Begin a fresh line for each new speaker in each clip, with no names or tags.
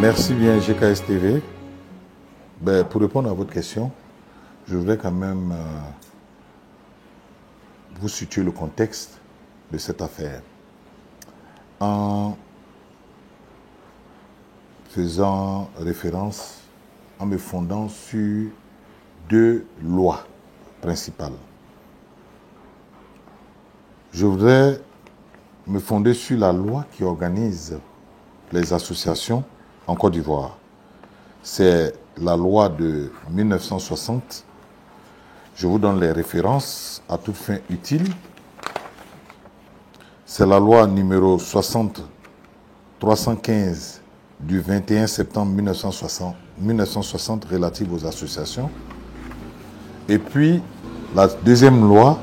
Merci bien GKS TV. Pour répondre à votre question, je voudrais quand même vous situer le contexte de cette affaire en faisant référence, en me fondant sur deux lois principales. Je voudrais me fonder sur la loi qui organise les associations en Côte d'Ivoire. C'est la loi de 1960. Je vous donne les références à toute fin utile. C'est la loi numéro 60-315 du 21 septembre 1960 relative aux associations. Et puis, la deuxième loi,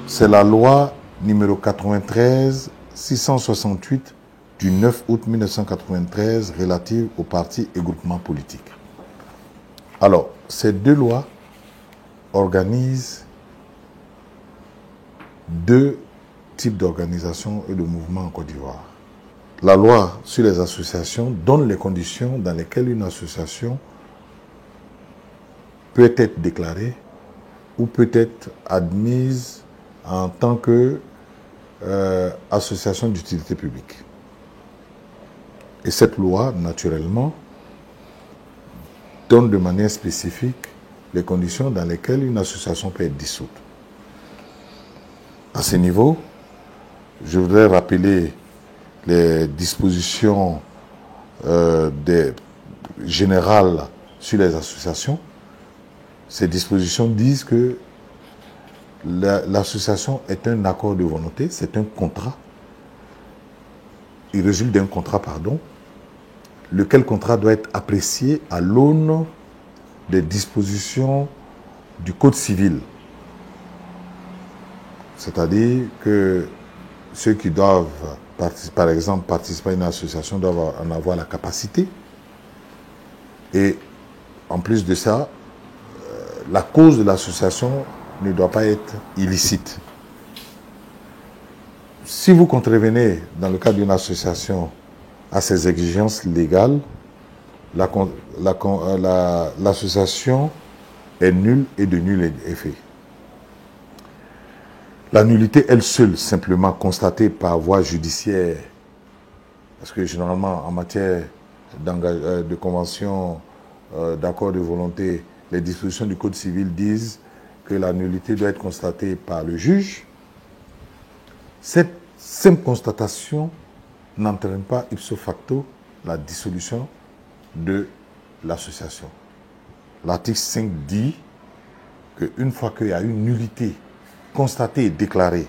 c'est la loi numéro 93-668 du 9 août 1993 relative aux partis et groupements politiques. Alors, ces deux lois organisent deux types d'organisations et de mouvements en Côte d'Ivoire. La loi sur les associations donne les conditions dans lesquelles une association peut être déclarée ou peut être admise en tant qu'association d'utilité publique. Et cette loi, naturellement, donne de manière spécifique les conditions dans lesquelles une association peut être dissoute. À ce niveau, je voudrais rappeler les dispositions générales sur les associations. Ces dispositions disent que l'association est un accord de volonté, c'est un contrat. Il résulte d'un contrat, lequel contrat doit être apprécié à l'aune des dispositions du Code civil. C'est-à-dire que ceux qui doivent, par exemple, participer à une association doivent en avoir la capacité. Et en plus de ça, la cause de l'association ne doit pas être illicite. Si vous contrevenez, dans le cadre d'une association, à ces exigences légales, l'association est nulle et de nul effet. La nullité, elle seule, simplement constatée par voie judiciaire, parce que généralement, en matière de convention, d'accord de volonté, les dispositions du Code civil disent que la nullité doit être constatée par le juge. Cette simple constatation n'entraîne pas ipso facto la dissolution de l'association. L'article 5 dit qu'une fois qu'il y a une nullité constatée et déclarée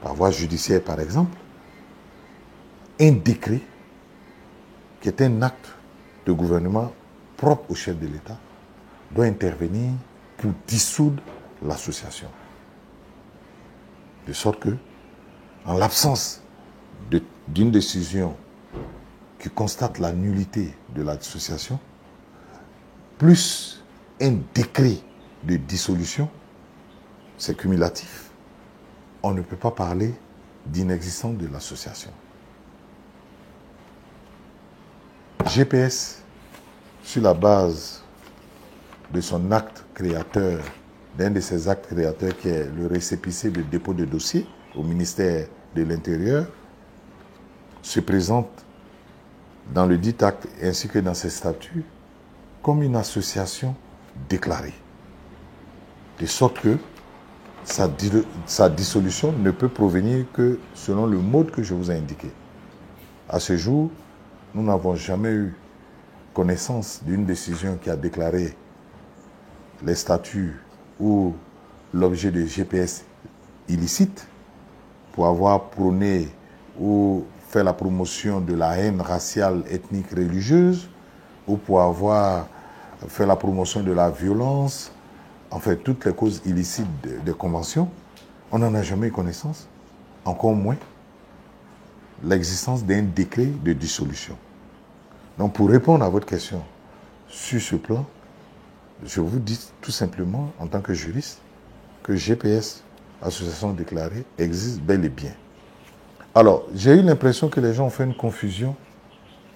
par voie judiciaire, par exemple, un décret, qui est un acte de gouvernement propre au chef de l'État, doit intervenir pour dissoudre l'association. De sorte que, en l'absence d'une décision qui constate la nullité de l'association, plus un décret de dissolution, c'est cumulatif, on ne peut pas parler d'inexistence de l'association. GPS, sur la base de son acte créateur, d'un de ses actes créateurs qui est le récépissé de dépôt de dossier au ministère de l'Intérieur, se présente dans le dit acte ainsi que dans ses statuts comme une association déclarée. De sorte que sa dissolution ne peut provenir que selon le mode que je vous ai indiqué. À ce jour, nous n'avons jamais eu connaissance d'une décision qui a déclaré les statuts ou l'objet de GPS illicite pour avoir prôné ou fait la promotion de la haine raciale, ethnique, religieuse, ou pour avoir fait la promotion de la violence, en fait, toutes les causes illicites des conventions, on n'en a jamais eu connaissance, encore moins l'existence d'un décret de dissolution. Donc, pour répondre à votre question sur ce plan, je vous dis tout simplement, en tant que juriste, que GPS, association déclarée, existe bel et bien. Alors, j'ai eu l'impression que les gens ont fait une confusion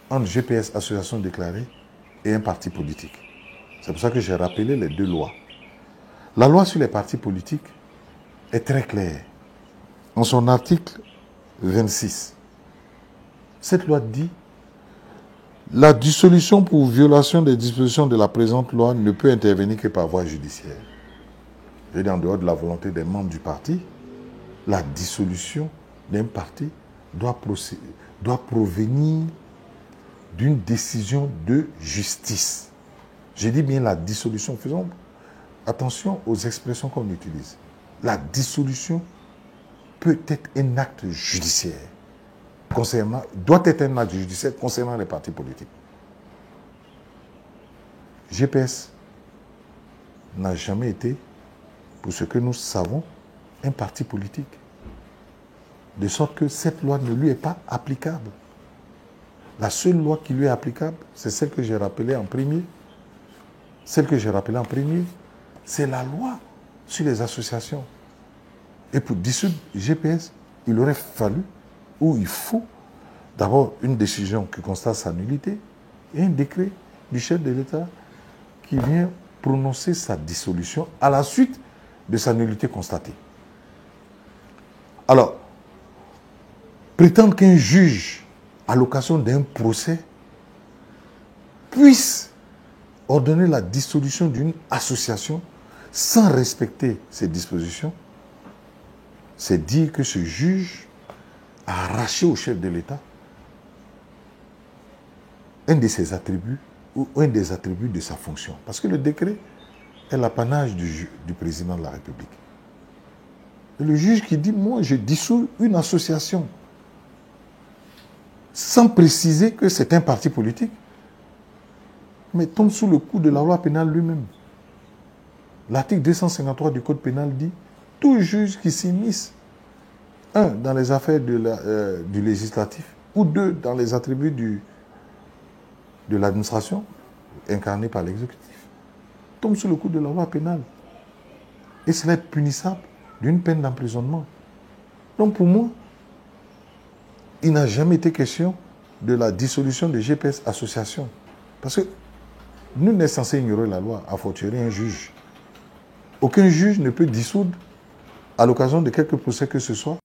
entre GPS, association déclarée, et un parti politique. C'est pour ça que j'ai rappelé les deux lois. La loi sur les partis politiques est très claire. En son article 26, cette loi dit: la dissolution pour violation des dispositions de la présente loi ne peut intervenir que par voie judiciaire. Et en dehors de la volonté des membres du parti, la dissolution d'un parti doit provenir d'une décision de justice. Je dis bien la dissolution. Faisons attention aux expressions qu'on utilise. La dissolution peut être un acte judiciaire. Doit être un acte judiciaire concernant les partis politiques. GPS n'a jamais été, pour ce que nous savons, un parti politique. De sorte que cette loi ne lui est pas applicable. La seule loi qui lui est applicable, c'est celle que j'ai rappelée en premier. Celle que j'ai rappelée en premier, c'est la loi sur les associations. Et pour dissoudre GPS, il aurait fallu, ou il faut, d'abord une décision qui constate sa nullité et un décret du chef de l'État qui vient prononcer sa dissolution à la suite de sa nullité constatée. Alors, prétendre qu'un juge, à l'occasion d'un procès, puisse ordonner la dissolution d'une association sans respecter ces dispositions, c'est dire que ce juge a arraché au chef de l'État un de ses attributs ou un des attributs de sa fonction. Parce que le décret est l'apanage du président de la République. Et le juge qui dit: moi, je dissous une association, sans préciser que c'est un parti politique, mais tombe sous le coup de la loi pénale lui-même. L'article 253 du Code pénal dit: tout juge qui s'immisce, un, dans les affaires du législatif, ou deux, dans les attributs de l'administration, incarnés par l'exécutif, tombe sous le coup de la loi pénale. Et cela est punissable d'une peine d'emprisonnement. Donc pour moi, il n'a jamais été question de la dissolution de GPS Association. Parce que nous n'est censé ignorer la loi, à fortiori un juge. Aucun juge ne peut dissoudre, à l'occasion de quelque procès que ce soit,